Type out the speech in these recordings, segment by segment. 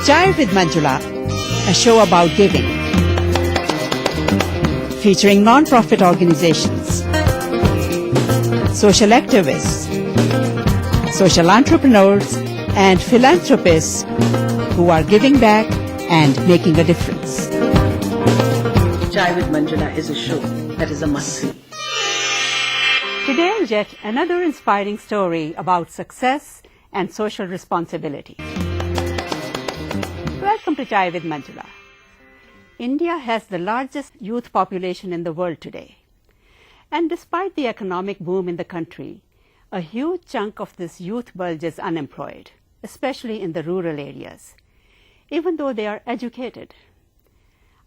Chai with Manjula, a show about giving, featuring non-profit organizations, social activists, social entrepreneurs, and philanthropists who are giving back and making a difference. Chai with Manjula is a show that is a must-see. Today, yet another inspiring story about success and social responsibility. Welcome to Chai with Manjula. India has the largest youth population in the world today. And despite the economic boom in the country, a huge chunk of this youth bulge is unemployed, especially in the rural areas, even though they are educated.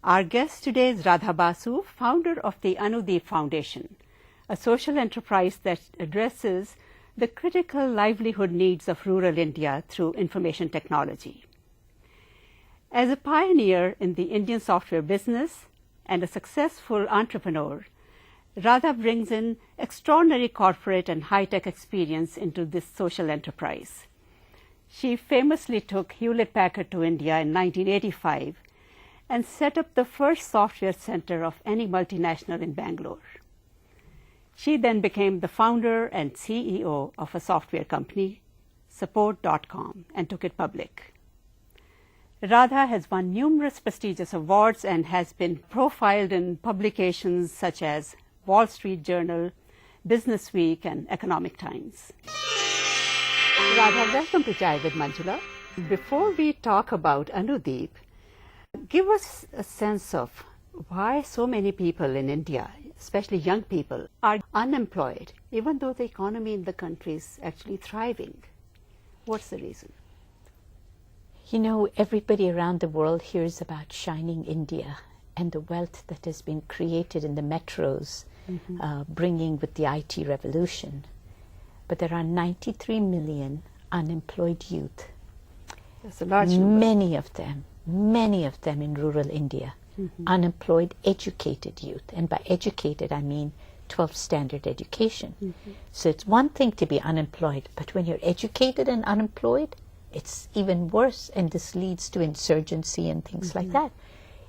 Our guest today is Radha Basu, founder of the Anudip Foundation, a social enterprise that addresses the critical livelihood needs of rural India through information technology. As a pioneer in the Indian software business and a successful entrepreneur, Radha brings in extraordinary corporate and high-tech experience into this social enterprise. She famously took Hewlett-Packard to India in 1985 and set up the first software center of any multinational in Bangalore. She then became the founder and CEO of a software company, Support.com, and took it public. Radha has won numerous prestigious awards and has been profiled in publications such as Wall Street Journal, Business Week, and Economic Times. Radha, welcome to Chai with Manjula. Before we talk about Anudip, give us a sense of why so many people in India, especially young people, are unemployed, even though the economy in the country is actually thriving. What's the reason? You know, everybody around the world hears about shining India and the wealth that has been created in the metros, bringing with the IT revolution. But there are 93 million unemployed youth. That's a large number. Many of them in rural India. Unemployed, educated youth. And by educated, I mean 12th standard education. So it's one thing to be unemployed, but when you're educated and unemployed, it's even worse, and this leads to insurgency and things like that.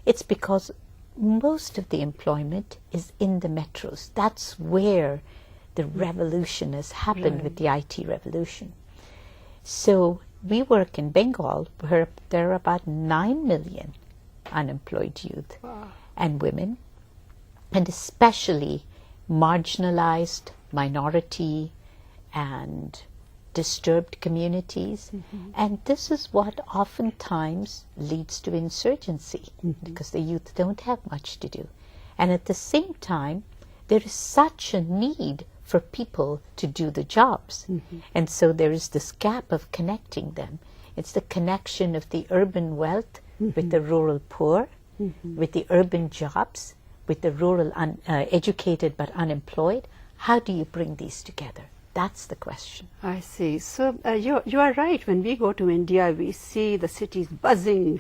It's because most of the employment is in the metros. That's where the revolution has happened with the IT revolution. So we work in Bengal, where there are about 9 million unemployed youth and women, and especially marginalized, minority, and disturbed communities. And this is what oftentimes leads to insurgency, because the youth don't have much to do. And at the same time, there is such a need for people to do the jobs. And so there is this gap of connecting them. It's the connection of the urban wealth with the rural poor, with the urban jobs, with the rural educated but unemployed. How do you bring these together? That's the question. I see. So you are right. When we go to India, we see the cities buzzing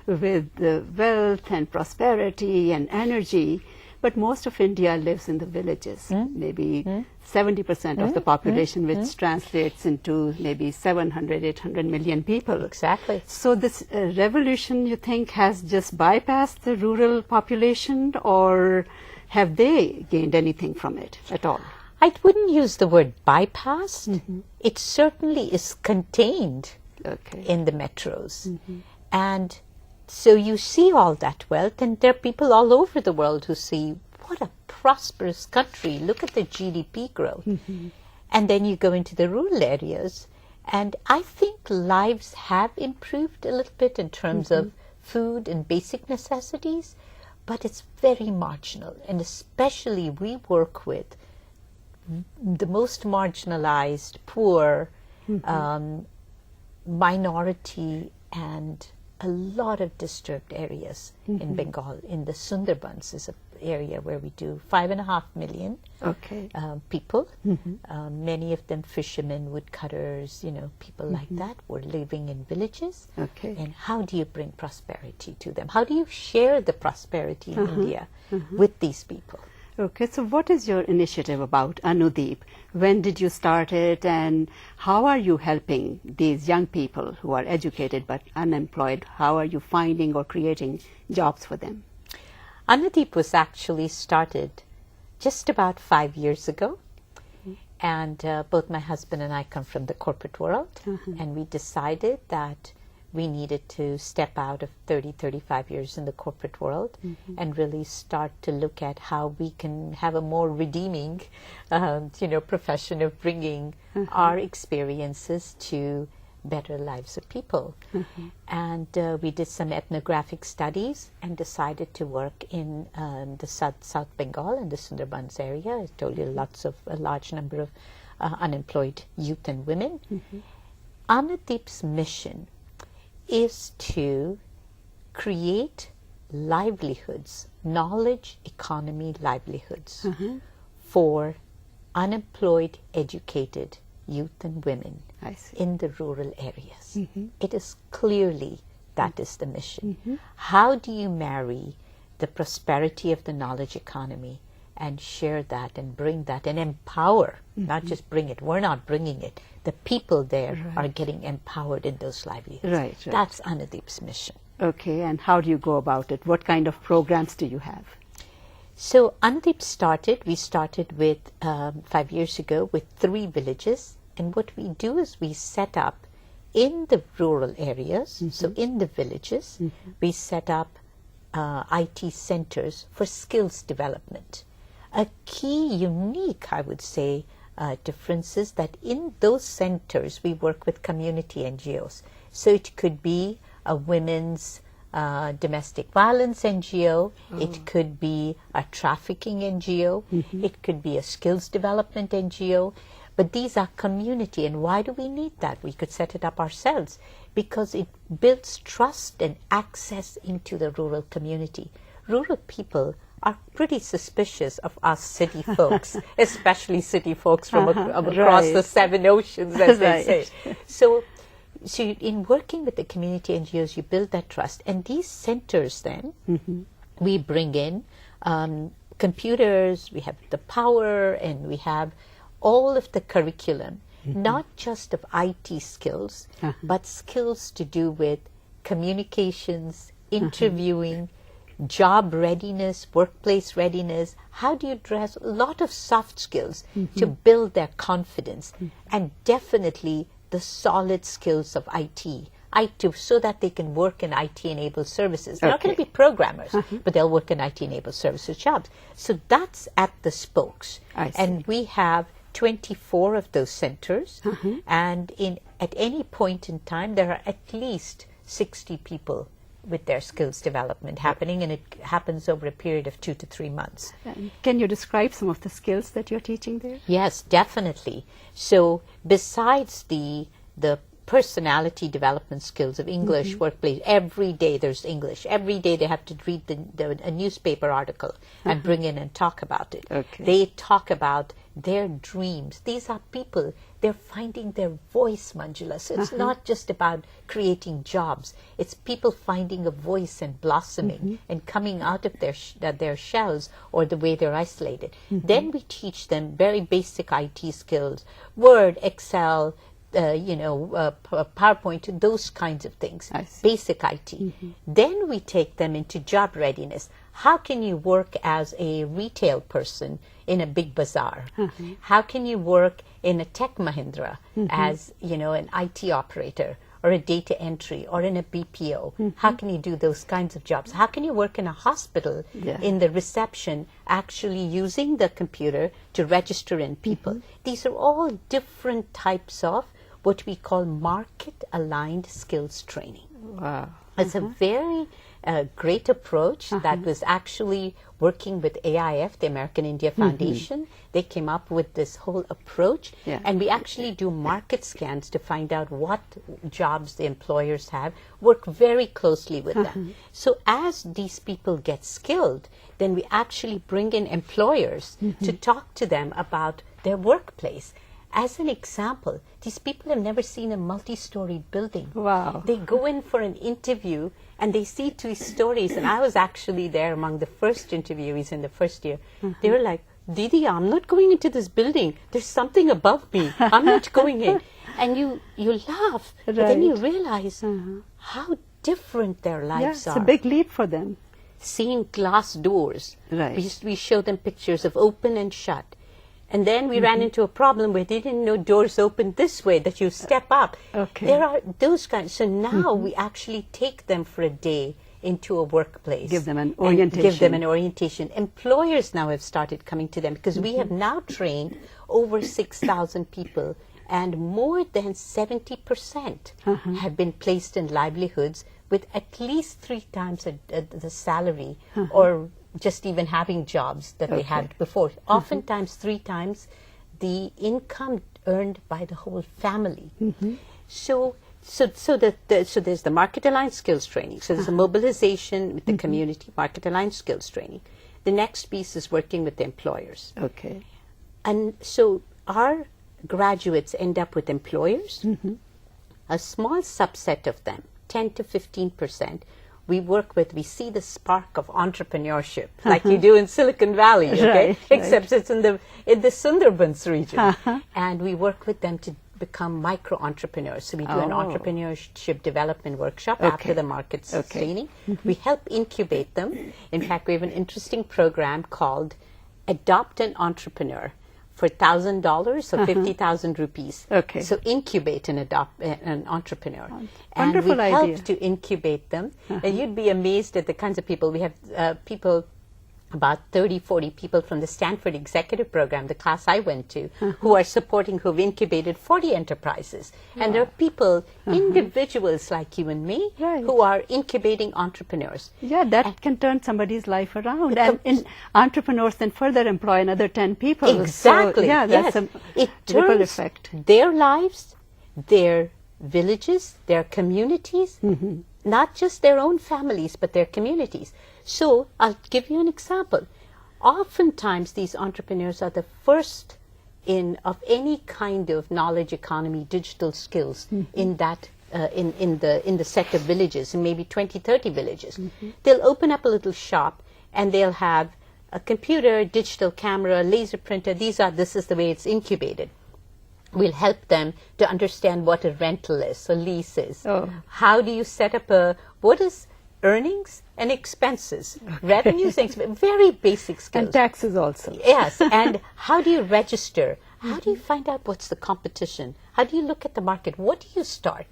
with wealth and prosperity and energy. But most of India lives in the villages, maybe 70% of the population, which translates into maybe 700, 800 million people. Exactly. So this revolution, you think, has just bypassed the rural population, or have they gained anything from it at all? I wouldn't use the word bypassed. It certainly is contained in the metros. And so you see all that wealth, and there are people all over the world who see, what a prosperous country, look at the GDP growth. And then you go into the rural areas, and I think lives have improved a little bit in terms of food and basic necessities, but it's very marginal. And especially we work with the most marginalized, poor, minority, and a lot of disturbed areas in Bengal. In the Sundarbans is an area where we do 5.5 million people. Many of them fishermen, woodcutters, people like that were living in villages. And how do you bring prosperity to them? How do you share the prosperity in India with these people? Okay, so what is your initiative about, Anudip? When did you start it, and how are you helping these young people who are educated but unemployed? How are you finding or creating jobs for them? Anudip was actually started just about 5 years ago. And both my husband and I come from the corporate world, and we decided that we needed to step out of 30, 35 years in the corporate world and really start to look at how we can have a more redeeming, profession of bringing our experiences to better lives of people. And we did some ethnographic studies and decided to work in the South Bengal and the Sundarbans area. I told you a large number of unemployed youth and women. Anudip's mission is to create livelihoods, knowledge economy livelihoods for unemployed, educated youth and women in the rural areas. It is clearly that is the mission. How do you marry the prosperity of the knowledge economy and share that and bring that and empower, not just bring it, we're not bringing it, the people there are getting empowered in those livelihoods. Right. That's Anudip's mission. Okay, and how do you go about it? What kind of programs do you have? So Anudip we started with 5 years ago with 3 villages. And what we do is we set up in the rural areas, so in the villages, we set up IT centers for skills development. A key, unique, I would say, difference is that in those centers we work with community NGOs. So it could be a women's domestic violence NGO, it could be a trafficking NGO, it could be a skills development NGO. But these are community, and why do we need that? We could set it up ourselves because it builds trust and access into the rural community. Rural people are pretty suspicious of us city folks, especially city folks from across the 7 oceans, as they say. So in working with the community NGOs, you build that trust. And these centers then, we bring in computers, we have the power, and we have all of the curriculum, not just of IT skills, but skills to do with communications, interviewing, job readiness, workplace readiness. How do you address a lot of soft skills to build their confidence, and definitely the solid skills of IT, so that they can work in IT-enabled services. They're not going to be programmers, but they'll work in IT-enabled services jobs. So that's at the spokes. And we have 24 of those centers, and at any point in time there are at least 60 people with their skills development happening, and it happens over a period of 2 to 3 months. Can you describe some of the skills that you're teaching there? Yes, definitely. So besides the personality development skills of English workplace, every day there's English. Every day they have to read a newspaper article and bring in and talk about it. They talk about their dreams. These are people, they're finding their voice, Manjula. So it's not just about creating jobs. It's people finding a voice and blossoming and coming out of their shells or the way they're isolated. Then we teach them very basic IT skills, Word, Excel, PowerPoint, those kinds of things, basic IT. Then we take them into job readiness. How can you work as a retail person in a big bazaar? How can you work in a Tech Mahindra as, an IT operator or a data entry or in a BPO? How can you do those kinds of jobs? How can you work in a hospital in the reception, actually using the computer to register in people? These are all different types of what we call market-aligned skills training. Wow. It's a very great approach that was actually working with AIF, the American India Foundation. They came up with this whole approach, and we actually do market scans to find out what jobs the employers have, work very closely with them. So as these people get skilled, then we actually bring in employers to talk to them about their workplace. As an example, these people have never seen a multi-storied building. Wow. They go in for an interview and they see these stories. And I was actually there among the first interviewees in the first year. They were like, Didi, I'm not going into this building. There's something above me. I'm not going in. And you laugh, but then you realize how different their lives It's are. a big leap for them. Seeing glass doors. Right. We show them pictures of open and shut. And then we ran into a problem where they didn't know doors open this way, that you step up. Okay. There are those kinds. So now we actually take them for a day into a workplace. Give them an and orientation. Give them an orientation. Employers now have started coming to them because we have now trained over 6,000 people, and more than 70% have been placed in livelihoods with at least 3 times the salary or just even having jobs that they had before. Oftentimes 3 times the income earned by the whole family. So there's the market aligned skills training. So there's a mobilization with the community, market aligned skills training. The next piece is working with the employers. Okay. And so our graduates end up with employers. A small subset of them, 10 to 15%, we work with, we see the spark of entrepreneurship, like you do in Silicon Valley, okay? Right, Except it's in the Sundarbans region. And we work with them to become micro-entrepreneurs. So we do an entrepreneurship development workshop after the markets training. We help incubate them. In fact, we have an interesting program called Adopt an Entrepreneur for $1,000 or 50,000 rupees. Okay. So incubate and adopt an entrepreneur. Wonderful and we idea. help to incubate them. And you'd be amazed at the kinds of people. We have people, about 30, 40 people from the Stanford Executive Program, the class I went to, who are supporting, who've incubated 40 enterprises. And there are people, individuals like you and me, who are incubating entrepreneurs. Yeah, that can turn somebody's life around. And entrepreneurs then further employ another 10 people. Exactly. So, yeah, that's yes. a It ripple turns effect. their lives, their villages, their communities, not just their own families, but their communities. So I'll give you an example. Oftentimes these entrepreneurs are the first of any kind of knowledge economy, digital skills in that in the set of villages, in maybe 20, 30 villages. They'll open up a little shop and they'll have a computer, digital camera, laser printer. This is the way it's incubated. We'll help them to understand what a rental is, a lease is. How do you set up what is earnings and expenses, revenues, and very basic skills. And taxes also. Yes, and how do you register? How do you find out what's the competition? How do you look at the market? What do you start?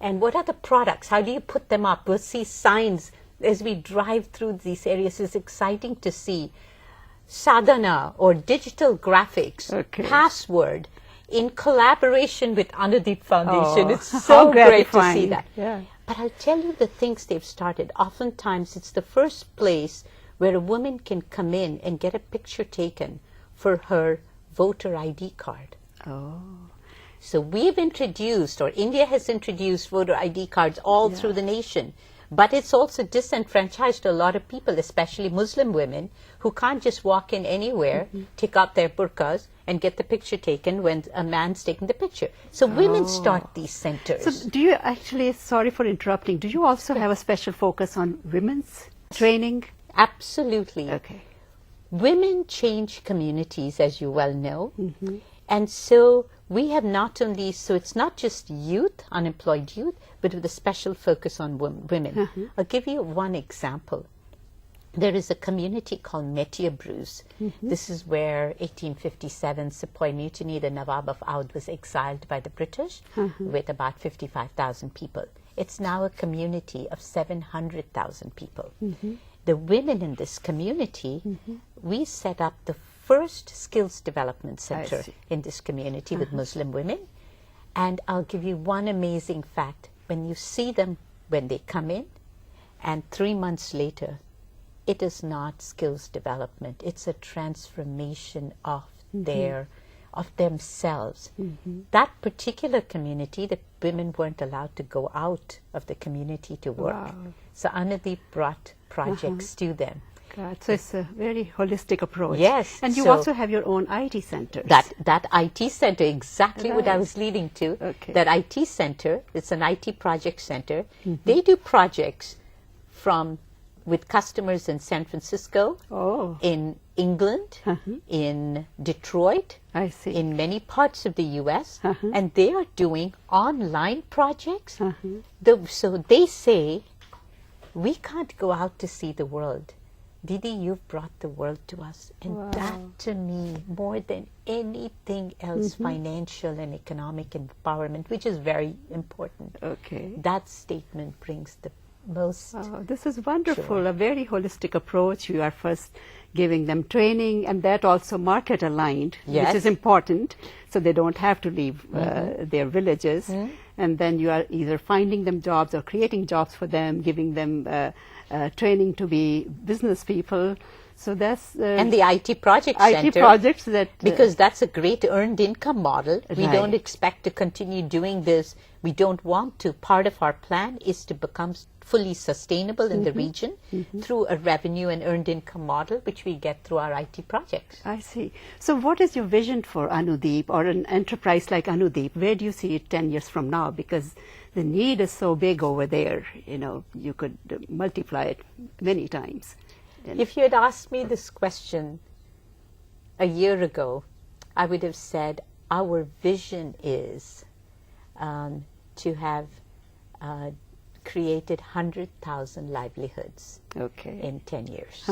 And what are the products? How do you put them up? We'll see signs as we drive through these areas. It's exciting to see sadhana or digital graphics, password, in collaboration with Anudip Foundation. It's so great to see that. Yeah. But I'll tell you the things they've started. Oftentimes it's the first place where a woman can come in and get a picture taken for her voter ID card. So we've introduced, or India has introduced, voter ID cards all through the nation. But it's also disenfranchised a lot of people, especially Muslim women, who can't just walk in anywhere, take out their burqas, and get the picture taken when a man's taking the picture. So women start these centers. So do you actually, sorry for interrupting, do you also have a special focus on women's training? Absolutely. Okay. Women change communities, as you well know. And so we have not only, so it's not just youth, unemployed youth, but with a special focus on women. I'll give you one example. There is a community called Métier Bruce. This is where 1857 Sepoy Mutiny, the Nawab of Oudh was exiled by the British with about 55,000 people. It's now a community of 700,000 people. The women in this community, we set up the first skills development center in this community with Muslim women. And I'll give you one amazing fact. When you see them when they come in, and 3 months later, it is not skills development. It's a transformation of themselves. That particular community, the women weren't allowed to go out of the community to work. So Anudip brought projects to them. So it's a very holistic approach. Yes. And you so also have your own IT centers. That IT center, exactly what I was leading to. That IT center, it's an IT project center. They do projects with customers in San Francisco, in England, in Detroit, I see. in many parts of the U.S., and they are doing online projects. So they say, we can't go out to see the world. Didi, you've brought the world to us. And that, to me, more than anything else, financial and economic empowerment, which is very important. Okay. That statement brings the most. This is wonderful, a very holistic approach. You are first giving them training, and that also market aligned, Yes. which is important, so they don't have to leave their villages. And then you are either finding them jobs or creating jobs for them, giving them training to be business people. So that's and the IT project IT center, projects that because that's a great earned income model. We don't Right. expect to continue doing this. We don't want to. Part of our plan is to become fully sustainable in the region through a revenue and earned income model, which we get through our IT projects. I see. So what is your vision for Anudip, or an enterprise like Anudip? Where do you see it 10 years from now? Because the need is so big over there, you know, you could multiply it many times. If you had asked me this question a year ago, I would have said our vision is to have created 100,000 livelihoods Okay. in 10 years.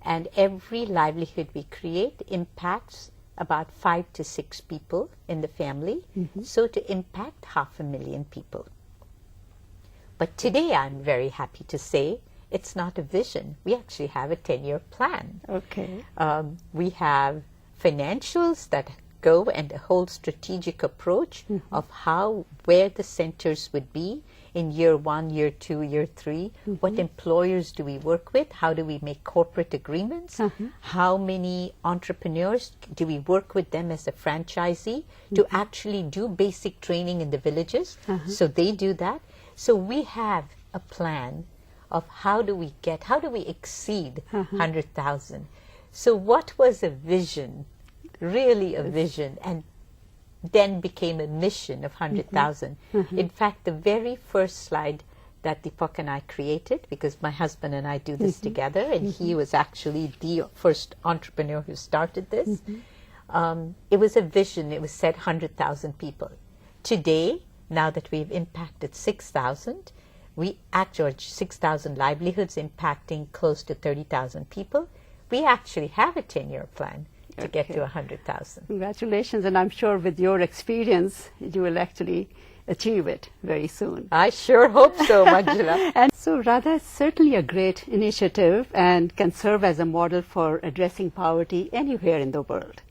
And every livelihood we create impacts about 5 to 6 people in the family, so to impact 500,000 people. But today I'm very happy to say it's not a vision. We actually have a 10-year plan. Okay. We have financials that go and a whole strategic approach of where the centers would be in year 1, year 2, year 3. What employers do we work with? How do we make corporate agreements? How many entrepreneurs do we work with them as a franchisee to actually do basic training in the villages? So they do that. So we have a plan of how do we exceed 100,000. So what was a vision, really a vision, and then became a mission of 100,000. In fact, the very first slide that Deepak and I created, because my husband and I do this together, and he was actually the first entrepreneur who started this. It was a vision. It was said 100,000 people. Today, now that we've impacted 6,000, we actually 6,000 livelihoods impacting close to 30,000 people. We actually have a 10-year plan to get to 100,000. Congratulations, and I'm sure with your experience, you will actually achieve it very soon. I sure hope so, Manjula. And so Radha is certainly a great initiative and can serve as a model for addressing poverty anywhere in the world.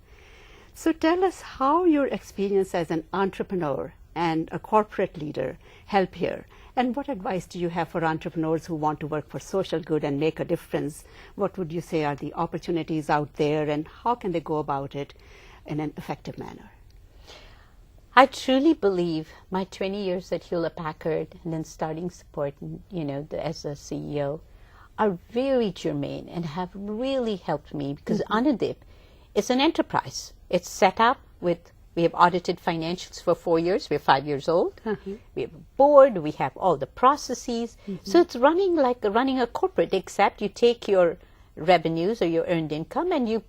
So tell us how your experience as an entrepreneur and a corporate leader help here. And what advice do you have for entrepreneurs who want to work for social good and make a difference? What would you say are the opportunities out there, and how can they go about it in an effective manner? I truly believe my 20 years at Hewlett Packard and then starting support, as a CEO, are very germane and have really helped me, because Anudip is an enterprise. It's set up we have audited financials for 4 years. We're 5 years old. We have a board. We have all the processes. So it's running like running a corporate, except you take your revenues or your earned income and you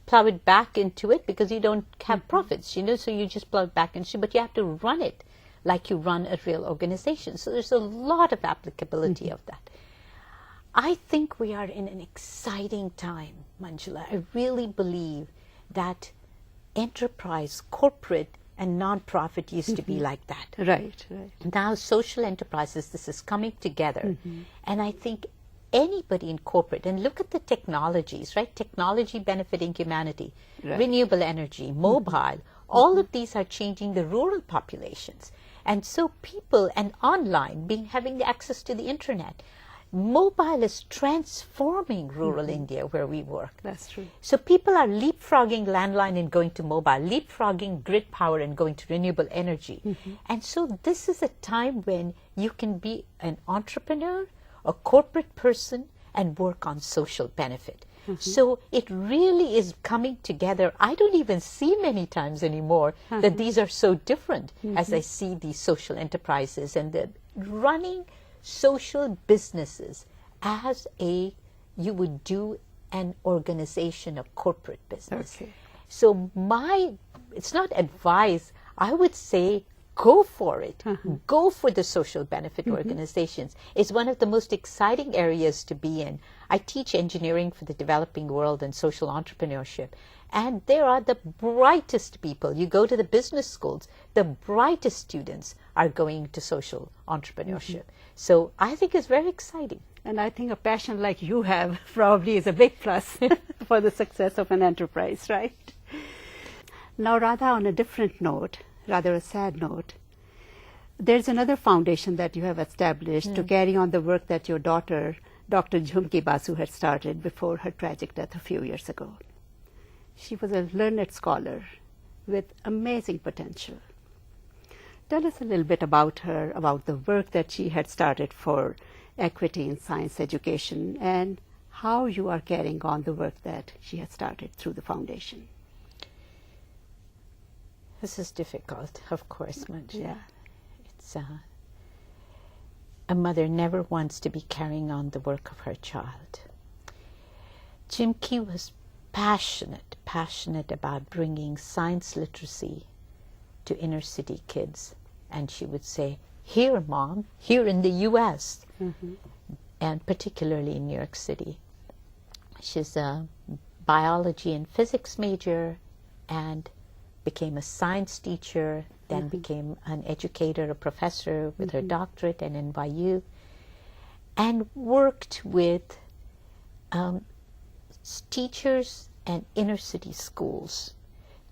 plow it back into it, because you don't have profits, so you just plow it back into it, but you have to run it like you run a real organization. So there's a lot of applicability of that. I think we are in an exciting time, Manjula. I really believe that enterprise, corporate, and nonprofit used to be like that. Right. Now social enterprises, this is coming together. And I think anybody in corporate, and look at the technologies, right? Technology benefiting humanity, renewable energy, mobile, all of these are changing the rural populations. And so people, and online, having access to the internet, mobile is transforming rural India where we work. That's true. So people are leapfrogging landline and going to mobile, leapfrogging grid power and going to renewable energy. And so this is a time when you can be an entrepreneur, a corporate person, and work on social benefit. So it really is coming together. I don't even see many times anymore that these are so different as I see these social enterprises and the running social businesses as you would do an organization, a corporate business. Okay. So it's not advice, I would say go for it. Go for the social benefit organizations. It's one of the most exciting areas to be in. I teach engineering for the developing world and social entrepreneurship. And there are the brightest people. You go to the business schools, the brightest students are going to social entrepreneurship. So I think it's very exciting. And I think a passion like you have probably is a big plus for the success of an enterprise, right? Now, Radha, on a different note, rather a sad note, there's another foundation that you have established to carry on the work that your daughter, Dr. Jhumki Basu, had started before her tragic death a few years ago. She was a learned scholar with amazing potential. Tell us a little bit about her, about the work that she had started for equity in science education, and how you are carrying on the work that she has started through the foundation. This is difficult, of course, Manjula. Yeah. It's a mother never wants to be carrying on the work of her child. Jumki was passionate about bringing science literacy to inner city kids. And she would say, here, Mom, here in the U.S., and particularly in New York City. She's a biology and physics major and became a science teacher, then became an educator, a professor with her doctorate at NYU, and worked with teachers and inner city schools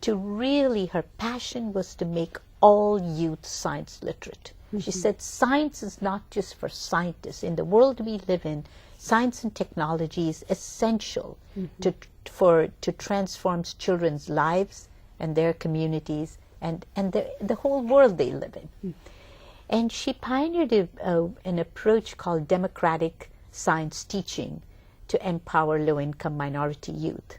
to really, her passion was to make all youth science literate. She said science is not just for scientists. In the world we live in, science and technology is essential to transform children's lives and their communities and the whole world they live in. And she pioneered an approach called democratic science teaching to empower low-income minority youth.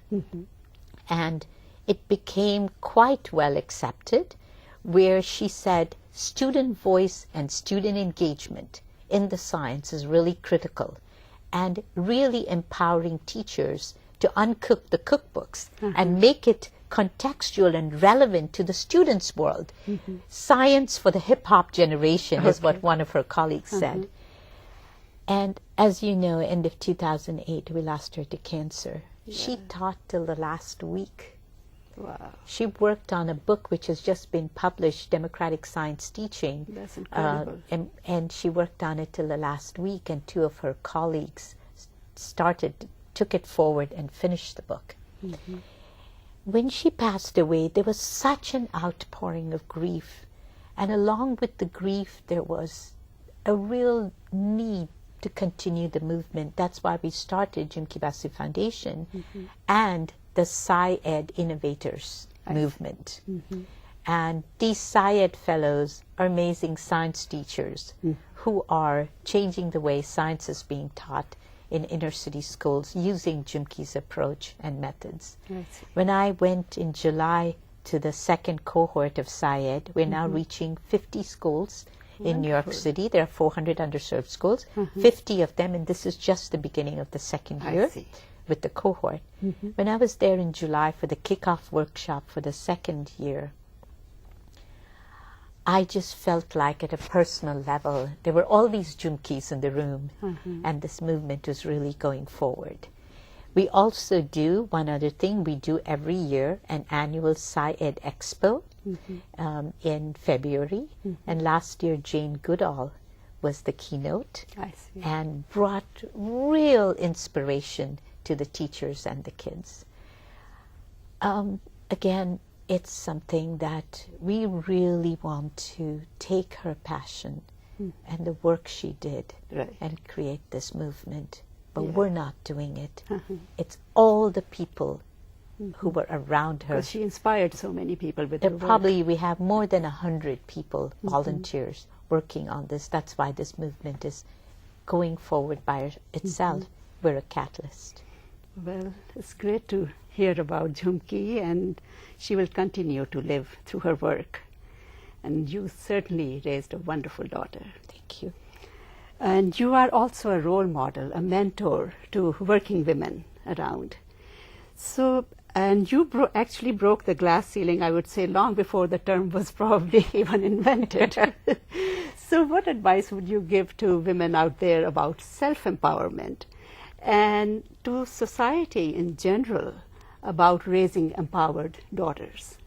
And it became quite well accepted, where she said student voice and student engagement in the science is really critical, and really empowering teachers to uncook the cookbooks and make it contextual and relevant to the students' world. Science for the hip-hop generation is what one of her colleagues said. And as you know, end of 2008, we lost her to cancer. She taught till the last week. Wow. She worked on a book which has just been published, Democratic Science Teaching. That's incredible. And she worked on it till the last week, and two of her colleagues took it forward and finished the book. When she passed away, there was such an outpouring of grief. And along with the grief, there was a real need to continue the movement. That's why we started Jhumki Basu Foundation and the Sci-Ed Innovators movement. And these Sci-Ed fellows are amazing science teachers who are changing the way science is being taught in inner city schools using Jhumki's approach and methods. When I went in July to the second cohort of Sci-Ed, we're now reaching 50 schools in New York City. There are 400 underserved schools, 50 of them, and this is just the beginning of the second year with the cohort. When I was there in July for the kickoff workshop for the second year, I just felt like at a personal level, there were all these Jhumkis in the room, and this movement was really going forward. We also do one other thing. We do every year an annual Sci-Ed Expo in February. And last year, Jane Goodall was the keynote and brought real inspiration to the teachers and the kids. Again, it's something that we really want to take her passion and the work she did and create this movement. But we're not doing it. It's all the people who were around her. Because she inspired so many people with her work. Probably we have more than 100 people, volunteers, working on this. That's why this movement is going forward by itself. We're a catalyst. Well, it's great to hear about Jhumki, and she will continue to live through her work. And you certainly raised a wonderful daughter. Thank you. And you are also a role model, a mentor to working women around. So, and you actually broke the glass ceiling, I would say, long before the term was probably even invented. So what advice would you give to women out there about self-empowerment and to society in general about raising empowered daughters?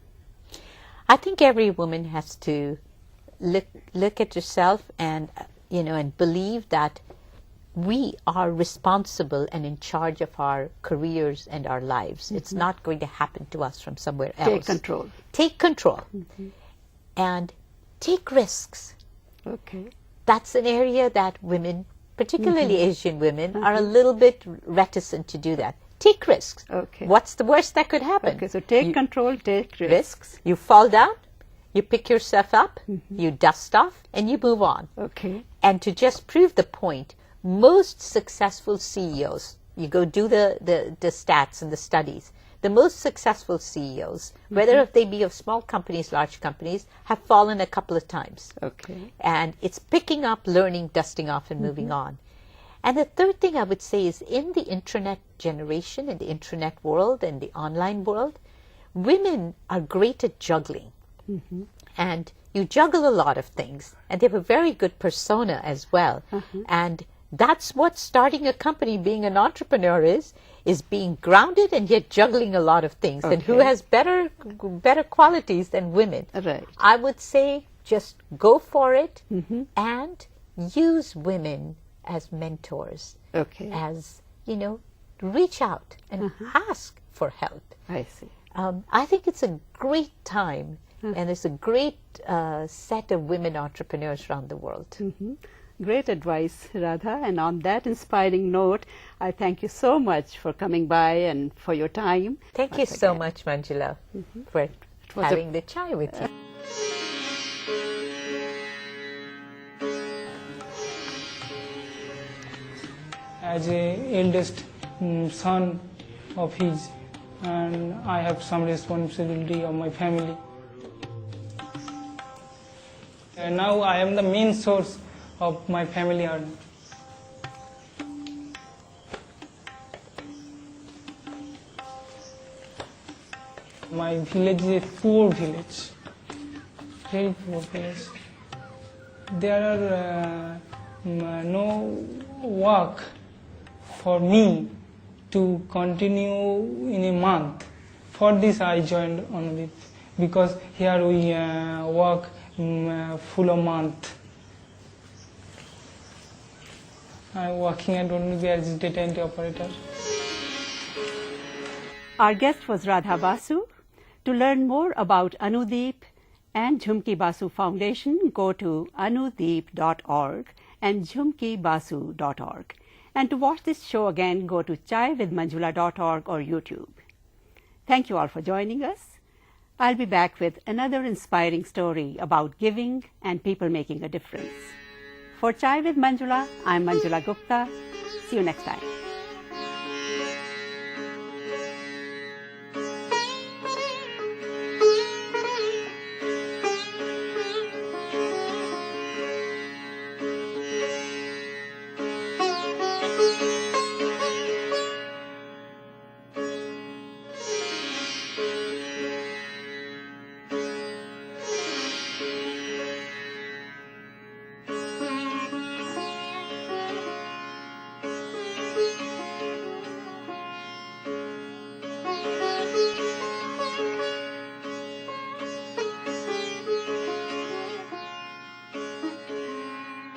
I think every woman has to look at herself and, and believe that we are responsible and in charge of our careers and our lives. Mm-hmm. It's not going to happen to us from somewhere else. Take control. Take control. Mm-hmm. And take risks. Okay. That's an area that women, particularly Asian women, are a little bit reticent to do that. Take risks. Okay. What's the worst that could happen? Okay, so take control, take risks. You fall down, you pick yourself up, you dust off, and you move on. Okay. And to just prove the point, most successful CEOs, you go do the stats and the studies, the most successful CEOs, whether if they be of small companies, large companies, have fallen a couple of times. Okay. And it's picking up, learning, dusting off, and moving on. And the third thing I would say is in the internet generation, in the internet world and the online world, women are great at juggling. And you juggle a lot of things, and they have a very good persona as well. And that's what starting a company, being an entrepreneur is being grounded and yet juggling a lot of things. Okay. And who has better qualities than women? Right. I would say just go for it and use women as mentors. Okay. As, reach out and ask for help. I see. I think it's a great time and it's a great set of women entrepreneurs around the world. Great advice, Radha. And on that inspiring note, I thank you so much for coming by and for your time. Thank you so much, Manjula, for having the chai with you. As a eldest son of his, and I have some responsibility of my family. And now I am the main source of my family earning. My village is a poor village, very poor village. There are no work for me to continue in a month. For this I joined Anudip, because here we work full a month. I'm working at Anudip as a data entry operator. Our guest was Radha Basu. To learn more about Anudip and Jhumki Basu Foundation, go to anudip.org and jhumkibasu.org. And to watch this show again, go to chaiwithmanjula.org or YouTube. Thank you all for joining us. I'll be back with another inspiring story about giving and people making a difference. For Chai with Manjula, I'm Manjula Gupta. See you next time.